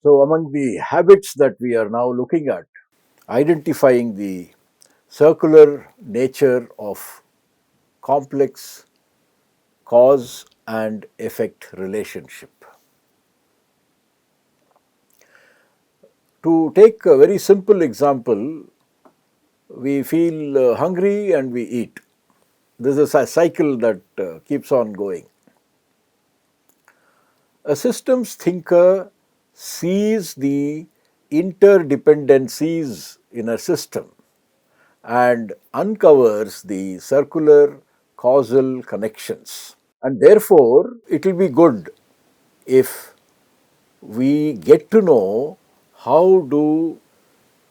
So, among the habits that we are now looking at, identifying the circular nature of complex cause and effect relationship. To take a very simple example, we feel hungry and we eat. This is a cycle that keeps on going. A systems thinker sees the interdependencies in a system and uncovers the circular causal connections. And therefore, it will be good if we get to know how do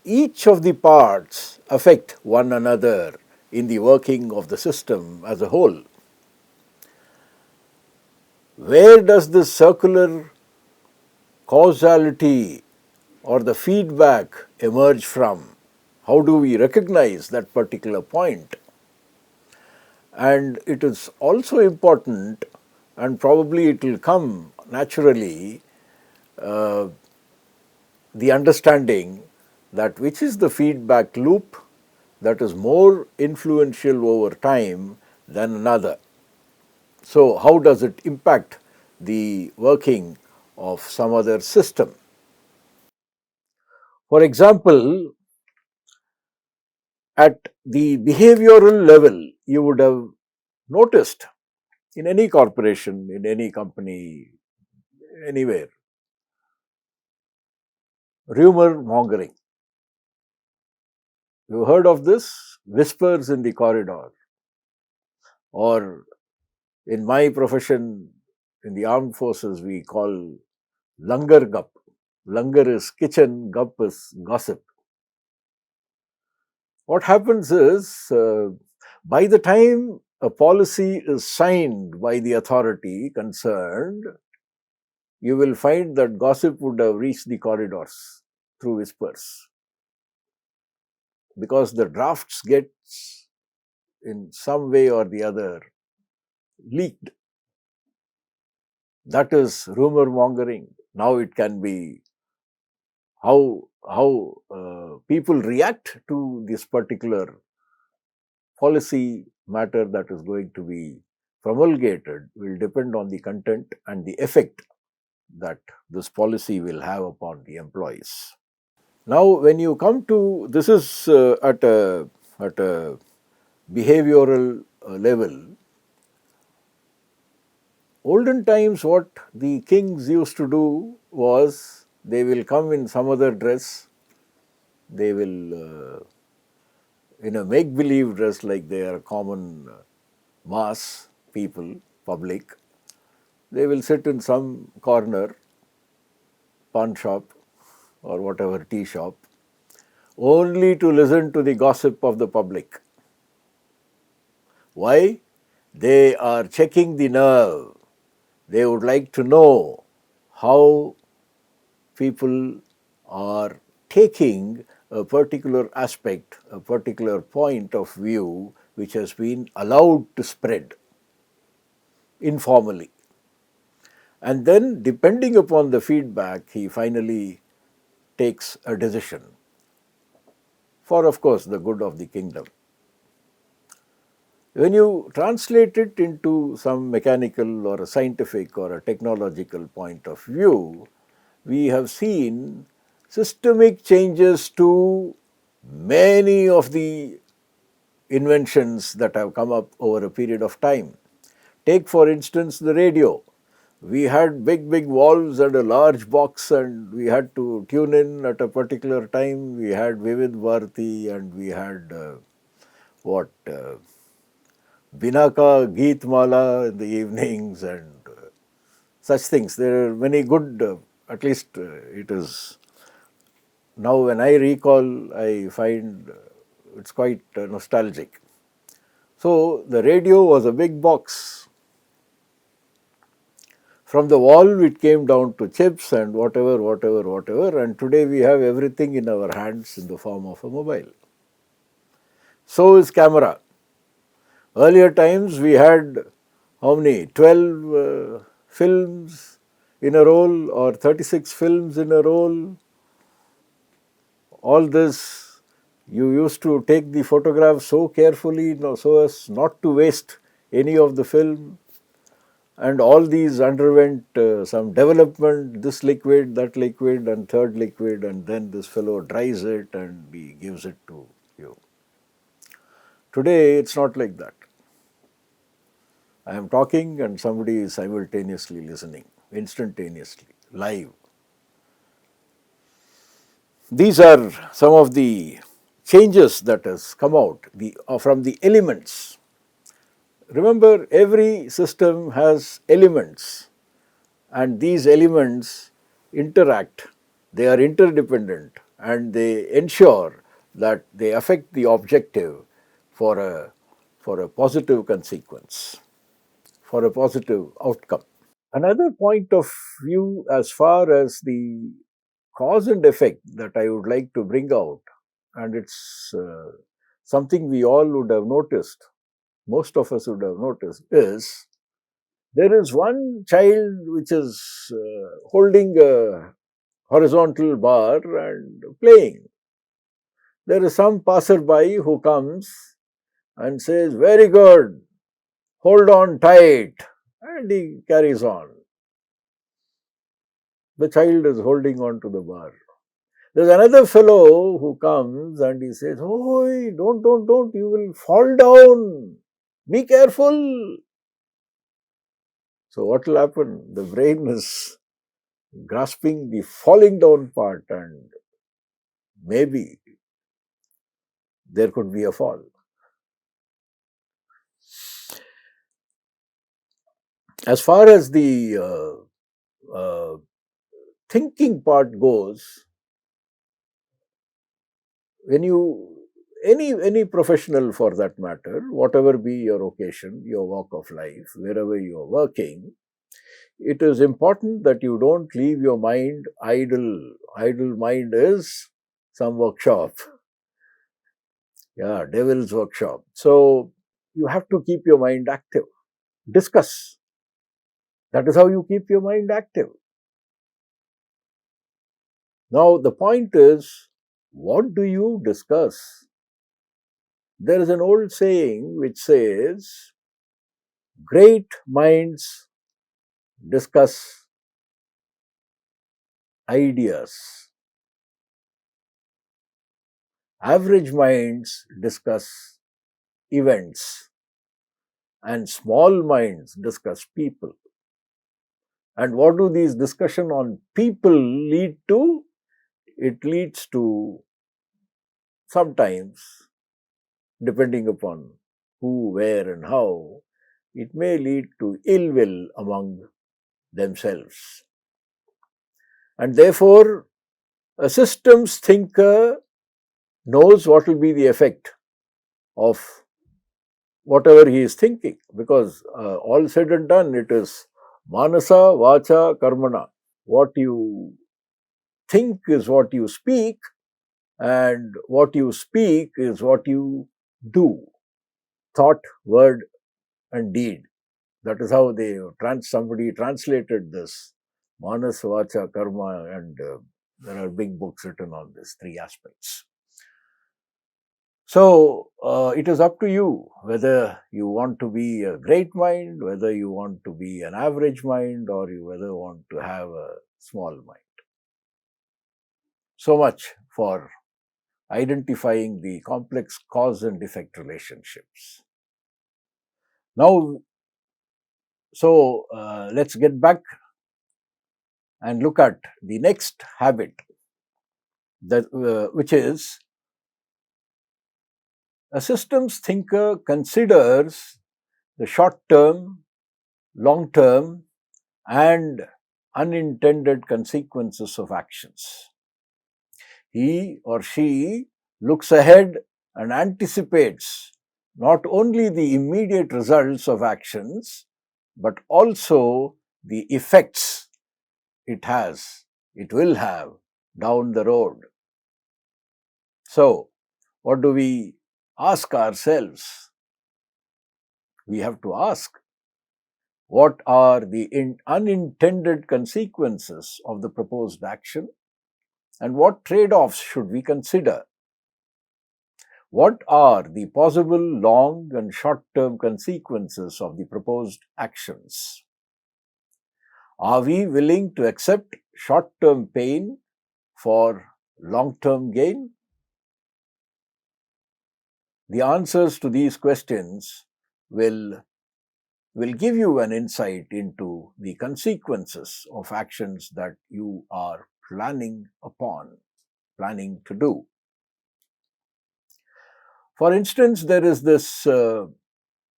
each of the parts affect one another in the working of the system as a whole. Where does this circular causality or the feedback emerge from? How do we recognize that particular point? And it is also important, and probably it will come naturally, the understanding that which is the feedback loop that is more influential over time than another. So, how does it impact the working of some other system? For example, at the behavioral level, you would have noticed in any corporation, in any company, anywhere, rumor mongering. You heard of this? Whispers in the corridor. Or in my profession, in the armed forces, we call langar gup. Langar is kitchen, gup is gossip. What happens is, by the time a policy is signed by the authority concerned, you will find that gossip would have reached the corridors through whispers, because the drafts get in some way or the other leaked. That is rumor mongering. Now it can be how people react to this particular policy matter that is going to be promulgated will depend on the content and the effect that this policy will have upon the employees. Now, when you come to this is at a behavioral level. Olden times, what the kings used to do was they will come in some other dress, they will in a make believe dress like they are common mass people, public. They will sit in some corner, pawn shop or whatever tea shop, only to listen to the gossip of the public. Why? They are checking the nerve. They would like to know how people are taking a particular aspect, a particular point of view which has been allowed to spread informally. And then, depending upon the feedback, he finally takes a decision for, of course, the good of the kingdom. When you translate it into some mechanical or a scientific or a technological point of view, we have seen systemic changes to many of the inventions that have come up over a period of time. Take, for instance, the radio. We had big valves and a large box, and we had to tune in at a particular time. We had Vivid Bharati, and we had what Binaka Geetmala in the evenings, and such things. There are many good, at least it is now when I recall, I find it's quite nostalgic. So the radio was a big box. From the wall, it came down to chips and whatever, and today we have everything in our hands in the form of a mobile. So is camera. Earlier times we had how many? 12 films in a roll or 36 films in a roll. All this, you used to take the photograph so carefully, so as not to waste any of the film. And all these underwent some development, this liquid, that liquid, and third liquid, and then this fellow dries it and he gives it to you. Today, it's not like that. I am talking and somebody is simultaneously listening, instantaneously, live. These are some of the changes that has come out from the elements. Remember, every system has elements, and these elements interact. They are interdependent, and they ensure that they affect the objective for a positive consequence, for a positive outcome. Another point of view as far as the cause and effect that I would like to bring out, and it's something we all would have noticed, most of us would have noticed, is there is one child which is holding a horizontal bar and playing. There is some passerby who comes and says, "Very good, hold on tight," and he carries on. The child is holding on to the bar. There's another fellow who comes and he says, "Oh, don't, you will fall down. Be careful." So, what will happen? The brain is grasping the falling down part, and maybe there could be a fall. As far as the thinking part goes, when you any professional for that matter, whatever be your occasion, your walk of life, wherever you are working, it is important that you don't leave your mind idle. Idle mind is some workshop. Yeah, devil's workshop. So you have to keep your mind active. Discuss. That is how you keep your mind active. Now, the point is, what do you discuss? There is an old saying which says, great minds discuss ideas, average minds discuss events, and small minds discuss people. And what do these discussion on people lead to? It leads to, sometimes, depending upon who, where, and how, it may lead to ill will among themselves. And therefore, a systems thinker knows what will be the effect of whatever he is thinking, because all said and done, it is manasa, vacha, karmana. What you think is what you speak, and what you speak is what you do. Thought, word, and deed. That is how somebody translated this manas, vacha, karma, and there are big books written on these three aspects. So, it is up to you whether you want to be a great mind, whether you want to be an average mind, or you whether want to have a small mind. So much for identifying the complex cause and effect relationships. Now, so let's get back and look at the next habit, which is a systems thinker considers the short term, long term, and unintended consequences of actions. He or she looks ahead and anticipates not only the immediate results of actions, but also the effects it will have down the road. So, what do we ask ourselves? We have to ask, What are the unintended consequences of the proposed action? And what trade offs should we consider? What are the possible long and short term consequences of the proposed actions? Are we willing to accept short term pain for long term gain? The answers to these questions will give you an insight into the consequences of actions that you are planning to do. For instance, there is this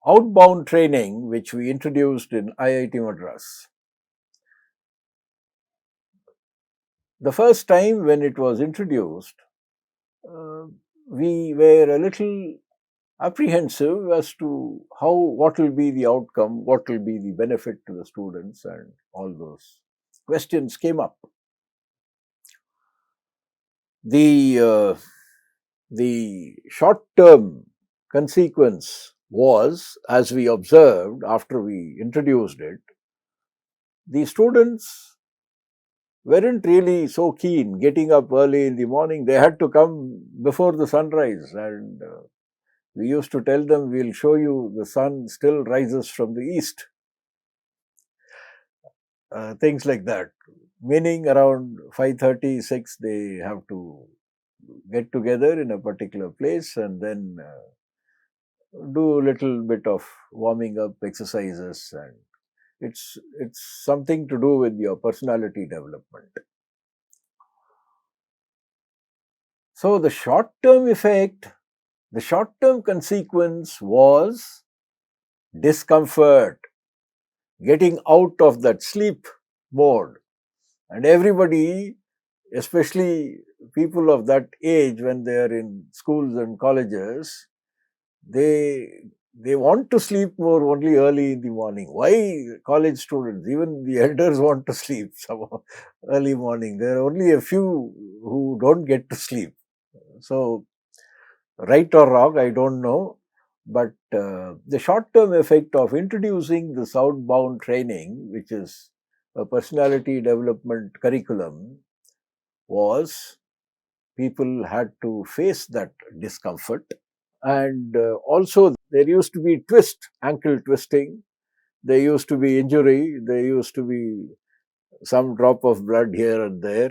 outbound training which we introduced in IIT Madras. The first time when it was introduced, we were a little apprehensive as to what will be the outcome, what will be the benefit to the students, and all those questions came up. The short-term consequence was, as we observed after we introduced it, the students weren't really so keen getting up early in the morning. They had to come before the sunrise, and we used to tell them, we'll show you the sun still rises from the east. Things like that. Meaning around 5:30, 6, they have to get together in a particular place and then do a little bit of warming up exercises, and it's something to do with your personality development. So the short-term effect, the short-term consequence was discomfort, getting out of that sleep mode. And everybody, especially people of that age when they are in schools and colleges, they want to sleep more only early in the morning. Why college students? Even the elders want to sleep early morning. There are only a few who don't get to sleep. So, right or wrong, I don't know. But the short-term effect of introducing the outbound training, which is a personality development curriculum, was people had to face that discomfort. And also there used to be ankle twisting, there used to be injury, there used to be some drop of blood here and there.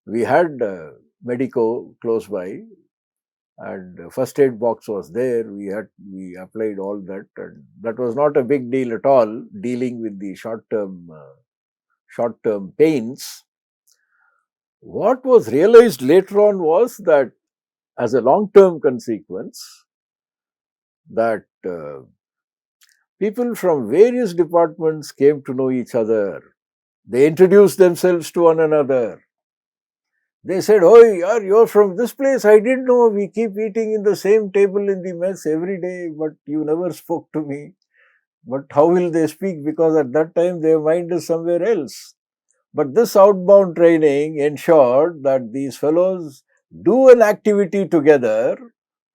We had medico close by, and first aid box was there. We applied all that, and that was not a big deal at all, dealing with the short term pains. What was realized later on was that, as a long term consequence, that people from various departments came to know each other. They introduced themselves to one another. They said, "Oh, you're from this place. I didn't know. We keep eating in the same table in the mess every day, but you never spoke to me." But how will they speak? Because at that time their mind is somewhere else. But this outbound training ensured that these fellows do an activity together.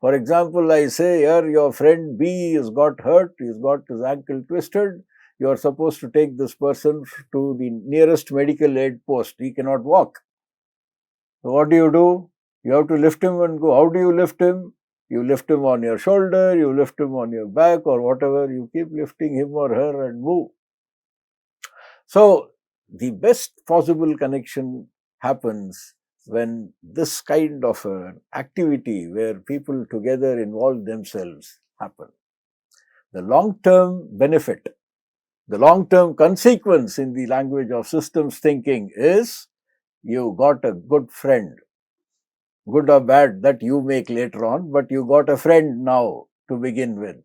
For example, I say, here your friend B has got hurt, he's got his ankle twisted. You are supposed to take this person to the nearest medical aid post. He cannot walk. So what do? You have to lift him and go. How do you lift him? You lift him on your shoulder, you lift him on your back or whatever. You keep lifting him or her and move. So the best possible connection happens when this kind of an activity where people together involve themselves happen. The long-term benefit, the long-term consequence in the language of systems thinking is you got a good friend, good or bad that you make later on, but you got a friend now to begin with.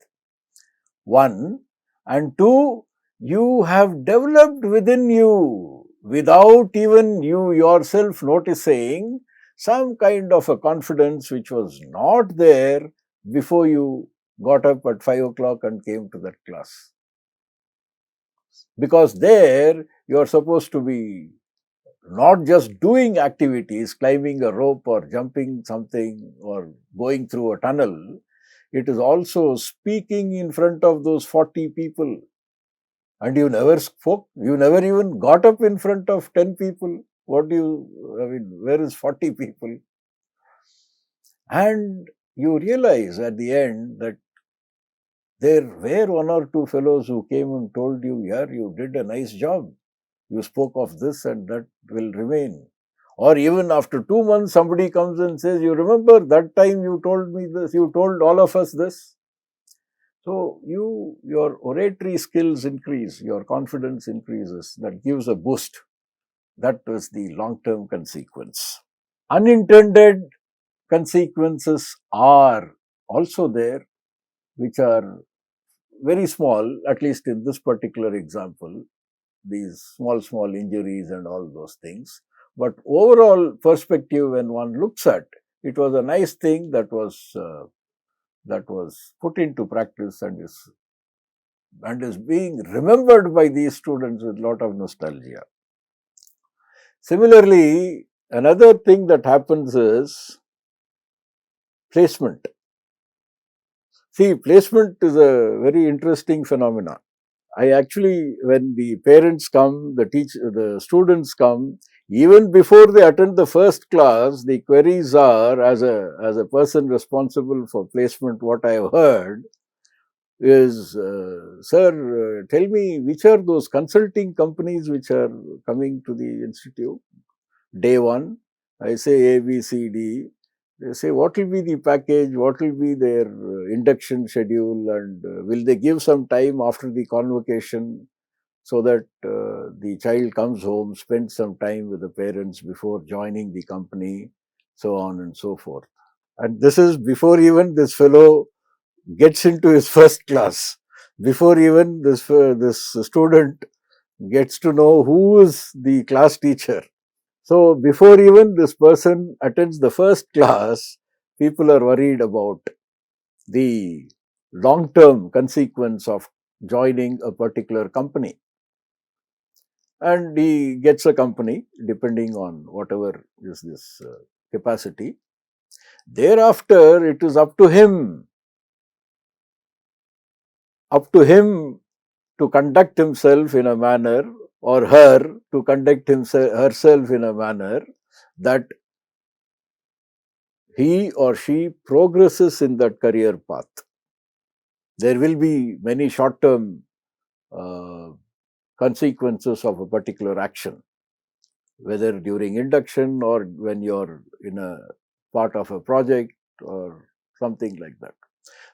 One, and two, you have developed within you, without even you yourself noticing, some kind of a confidence which was not there before you got up at 5 o'clock and came to that class. Because there you are supposed to be not just doing activities, climbing a rope or jumping something or going through a tunnel. It is also speaking in front of those 40 people. And you never spoke, you never even got up in front of 10 people. What do you, I mean, where is 40 people? And you realize at the end that there were one or two fellows who came and told you, yeah, you did a nice job. You spoke of this and that will remain. Or even after 2 months, somebody comes and says, you remember that time you told me this, you told all of us this. So your oratory skills increase, your confidence increases, that gives a boost. That was the long-term consequence. Unintended consequences are also there, which are very small, at least in this particular example, these small injuries and all those things. But overall perspective, when one looks at, it was a nice thing that was put into practice and is being remembered by these students with a lot of nostalgia. Similarly, another thing that happens is placement. See, placement is a very interesting phenomenon. I actually, when the parents come, the students come, even before they attend the first class, the queries are, as a person responsible for placement, what I have heard is, sir, tell me which are those consulting companies which are coming to the institute. Day one, I say A, B, C, D. They say, what will be the package, what will be their induction schedule, and will they give some time after the convocation so that the child comes home, spends some time with the parents before joining the company, so on and so forth. And this is before even this fellow gets into his first class, before even this student gets to know who is the class teacher. So before even this person attends the first class, people are worried about the long-term consequence of joining a particular company. And he gets a company depending on whatever is this capacity. Thereafter, it is up to him to conduct himself in a manner, or her to conduct herself in a manner that he or she progresses in that career path. There will be many short-term uh, consequences of a particular action, whether during induction or when you're in a part of a project or something like that.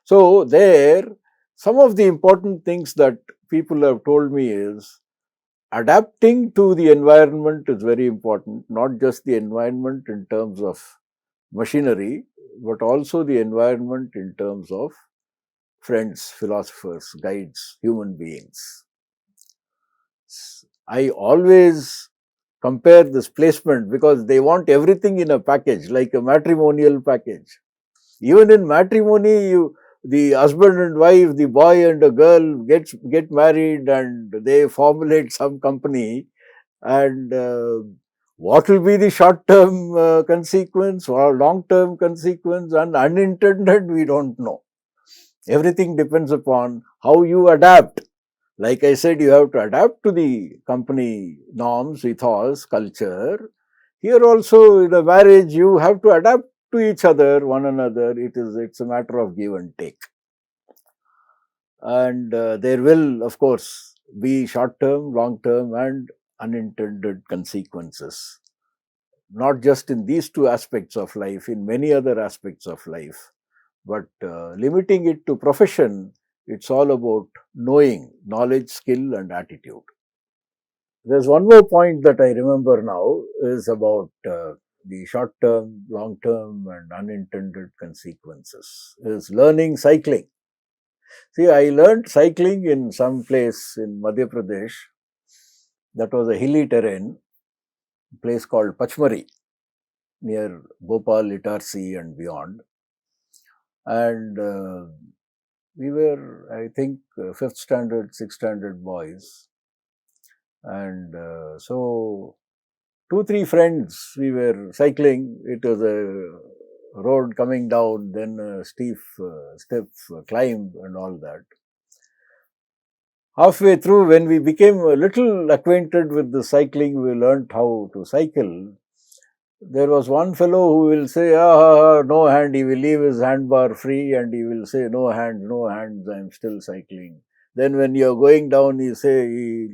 So there, some of the important things that people have told me is adapting to the environment is very important, not just the environment in terms of machinery, but also the environment in terms of friends, philosophers, guides, human beings. I always compare this placement because they want everything in a package, like a matrimonial package. Even in matrimony, the husband and wife, the boy and a girl get married and they formulate some company. And what will be the short-term consequence or long-term consequence and unintended, we don't know. Everything depends upon how you adapt. Like I said, you have to adapt to the company norms, ethos, culture. Here also, in a marriage, you have to adapt to each other, one another. It's a matter of give and take. And there will, of course, be short term, long term, and unintended consequences. Not just in these two aspects of life, in many other aspects of life. But limiting it to profession, it's all about knowing, knowledge, skill, and attitude. There's one more point that I remember now is about the short term, long term, and unintended consequences. Is learning cycling. See, I learned cycling in some place in Madhya Pradesh. That was a hilly terrain, place called Pachmari, near Bhopal, Itarsi, and beyond. And we were, I think, fifth standard, sixth standard boys. And so, two, three friends, we were cycling. It was a road coming down, then a steep climb and all that. Halfway through, when we became a little acquainted with the cycling, we learnt how to cycle. There was one fellow who will say, no hand, he will leave his handbar free and he will say, no hand, no hands, I am still cycling. Then when you are going down, he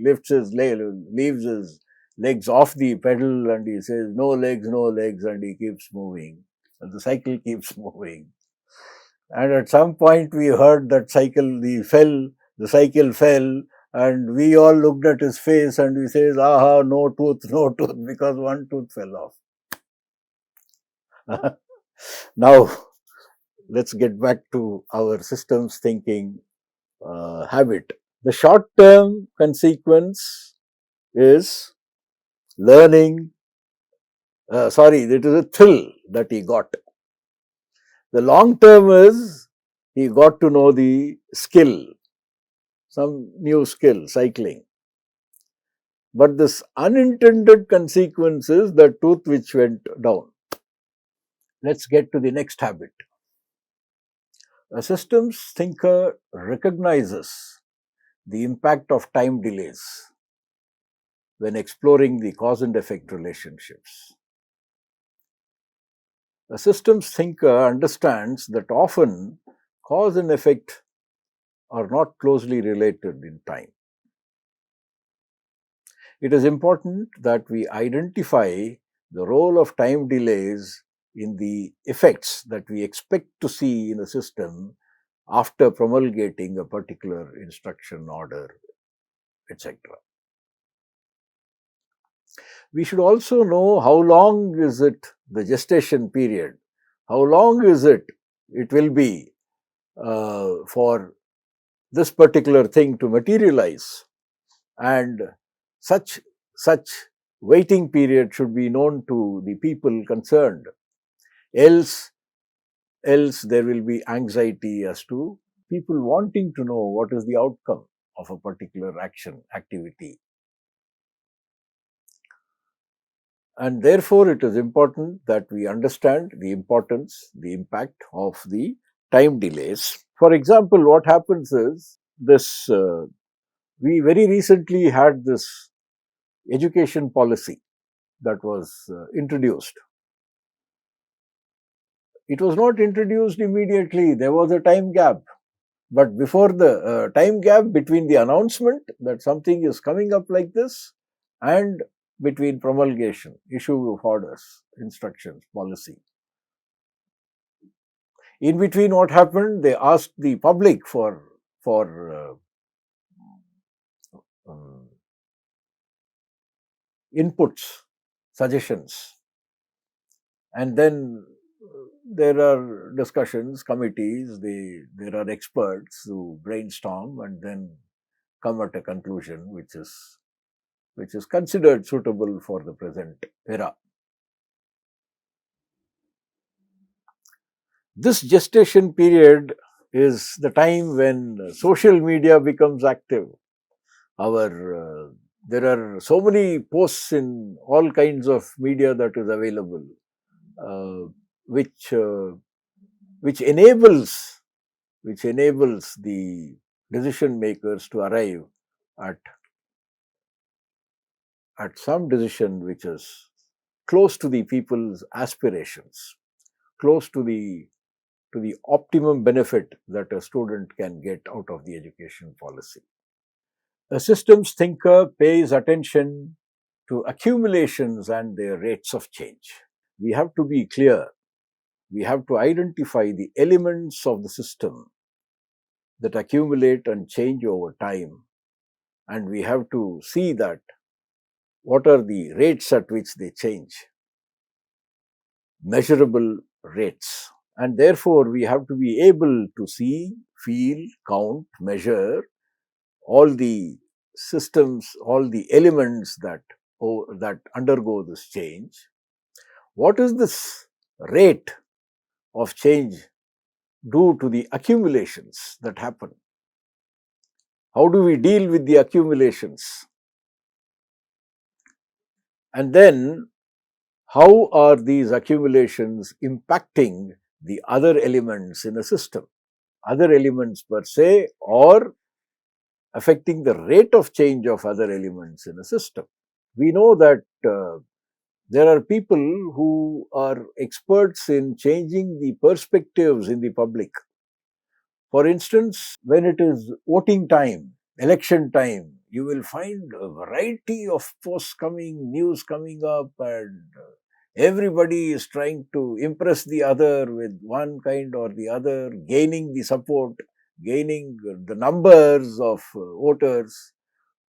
lifts his leaves his legs off the pedal and he says, no legs, no legs, and he keeps moving. And the cycle keeps moving. And at some point we heard that the cycle fell, and we all looked at his face and we says, no tooth, no tooth, because one tooth fell off. Now, let's get back to our systems thinking habit. The short term consequence is learning, it is a thrill that he got. The long term is he got to know the skill, some new skill, cycling. But this unintended consequence is the tooth which went down. Let's get to the next habit. A systems thinker recognizes the impact of time delays when exploring the cause and effect relationships. A systems thinker understands that often cause and effect are not closely related in time. It is important that we identify the role of time delays in the effects that we expect to see in a system after promulgating a particular instruction, order, etc. We should also know how long is it, the gestation period, how long is it will be for this particular thing to materialize, and such waiting period should be known to the people concerned, else there will be anxiety as to people wanting to know what is the outcome of a particular activity. And therefore, it is important that we understand the importance, the impact of the time delays. For example, what happens is this, we very recently had this education policy that was introduced. It was not introduced immediately, there was a time gap. But before the time gap between the announcement that something is coming up like this and between promulgation, issue of orders, instructions, policy. In between, what happened? They asked the public for inputs, suggestions, and then there are discussions, committees. There are experts who brainstorm and then come at a conclusion which is considered suitable for the present era. This gestation period is the time when social media becomes active. There are so many posts in all kinds of media that is available, which enables the decision makers to arrive at some decision which is close to the people's aspirations, close to the optimum benefit that a student can get out of the education policy. A systems thinker pays attention to accumulations and their rates of change. We have to be clear. We have to identify the elements of the system that accumulate and change over time, and we have to see that what are the rates at which they change, measurable rates. And therefore, we have to be able to see, feel, count, measure all the systems, all the elements that undergo this change. What is this rate of change due to the accumulations that happen? How do we deal with the accumulations? And then, how are these accumulations impacting the other elements in a system? Other elements per se, or affecting the rate of change of other elements in a system. We know that there are people who are experts in changing the perspectives in the public. For instance, when it is voting time, election time, you will find a variety of posts coming, news coming up, and everybody is trying to impress the other with one kind or the other, gaining the support, gaining the numbers of voters,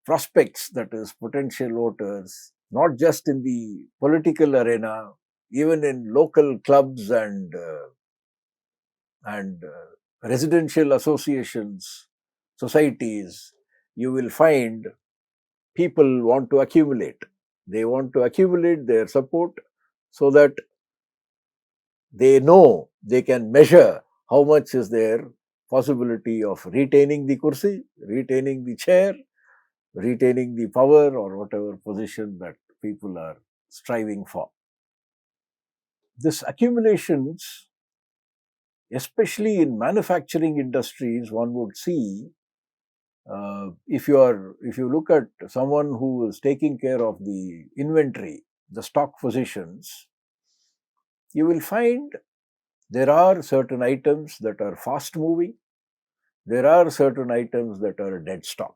prospects, that is, potential voters, not just in the political arena, even in local clubs and residential associations, societies, you will find people want to accumulate. They want to accumulate their support so that they know they can measure how much is their possibility of retaining the kursi, retaining the chair, retaining the power or whatever position that people are striving for. This accumulations, especially in manufacturing industries, one would see if you look at someone who is taking care of the inventory, the stock positions, you will find there are certain items that are fast moving, there are certain items that are dead stock.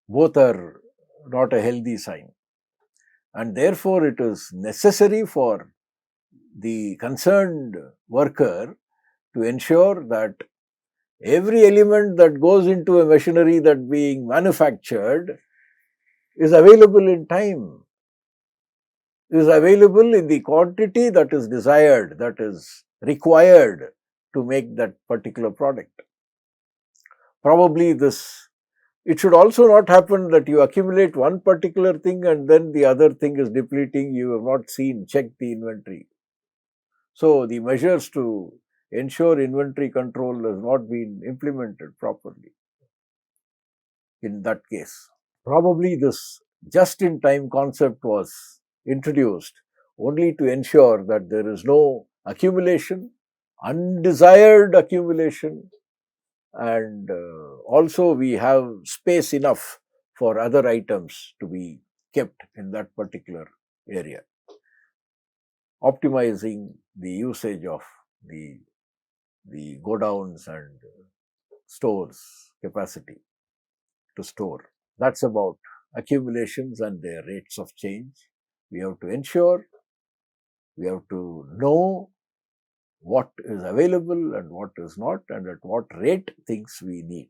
Both are not a healthy sign, and therefore it is necessary for the concerned worker to ensure that every element that goes into a machinery that being manufactured is available in time, is available in the quantity that is desired, that is required to make that particular product. Probably it should also not happen that you accumulate one particular thing and then the other thing is depleting, you have not checked the inventory. So the measures to ensure inventory control has not been implemented properly in that case. Probably this just in time concept was introduced only to ensure that there is no accumulation, undesired accumulation, and also we have space enough for other items to be kept in that particular area, optimizing the usage of the, the godowns and stores capacity to store. That's about accumulations and their rates of change. We have to ensure, we have to know what is available and what is not, and at what rate things we need.